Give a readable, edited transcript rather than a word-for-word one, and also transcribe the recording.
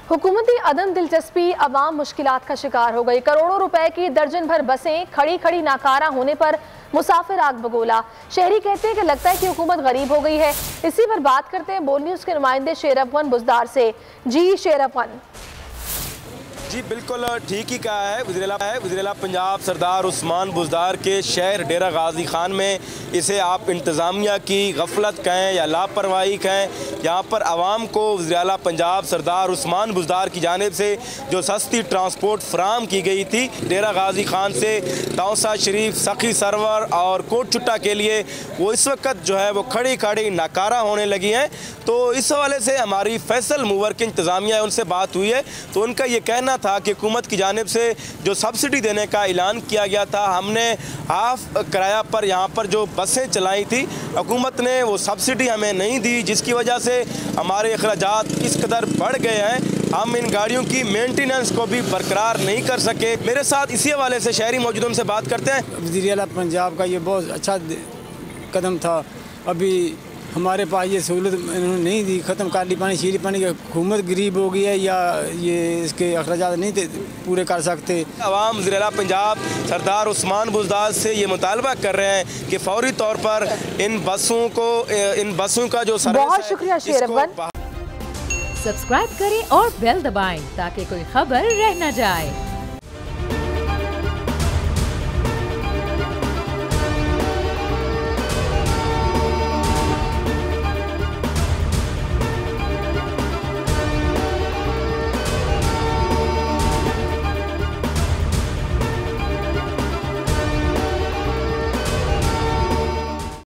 हुकूमती अदम दिलचस्पी अवाम मुश्किलात का शिकार हो गई। करोड़ों रुपए की दर्जन भर बसें खड़ी खड़ी नाकारा होने पर मुसाफिर आग बगोला। शहरी कहते हैं कि लगता है कि हुकूमत गरीब हो गई है। इसी पर बात करते हैं बोल न्यूज़ के नुमाइंदे शेर अफवन बुजदार से। जी शेर अफवन। जी बिल्कुल ठीक ही कहा है वज़ीर-ए-आला पंजाब सरदार उस्मान बुजदार के शहर डेरा गाजी खान में इसे आप इंतज़ामिया की गफलत कहें या लापरवाही कहें, यहाँ पर आवाम को वज़ीर-ए-आला पंजाब सरदार उस्मान बुजदार की जानिब से जो सस्ती ट्रांसपोर्ट फराम की गई थी डेरा गाजी खान से तौसा शरीफ, सखी सरवर और कोट चुट्टा के लिए, वो इस वक्त जो है वो खड़ी खड़ी नाकारा होने लगी हैं। तो इस हवाले से हमारी फैसल मूवर की इंतज़ामिया उनसे बात हुई है तो उनका ये कहना था कि हुकूमत की जानिब से जो सब्सिडी देने का ऐलान किया गया था, हमने हाफ किराया पर यहाँ पर जो बसें चलाई थी, हुकूमत ने वो सब्सिडी हमें नहीं दी, जिसकी वजह से हमारे अखराजात इस कदर बढ़ गए हैं, हम इन गाड़ियों की मेंटेनेंस को भी बरकरार नहीं कर सके। मेरे साथ इसी हवाले से शहरी मौजूद उनसे बात करते हैं। वज़ीर-ए-आला पंजाब का ये बहुत अच्छा कदम था। अभी हमारे पास ये सहूलत इन्होंने नहीं दी, ख़त्म कर ली पानी शीरी पानी की। हुकूमत गरीब हो गई है या ये इसके अखराजात नहीं पूरे कर सकते। अवाम वज़ीर-ए-आला पंजाब सरदार उस्मान बुजदार से ये मुतालबा कर रहे हैं कि फौरी तौर पर इन बसों का जो सर्विस है। बहुत शुक्रिया शेर अफवन। सब्सक्राइब करें और बेल दबाएं ताकि कोई खबर रह न जाए।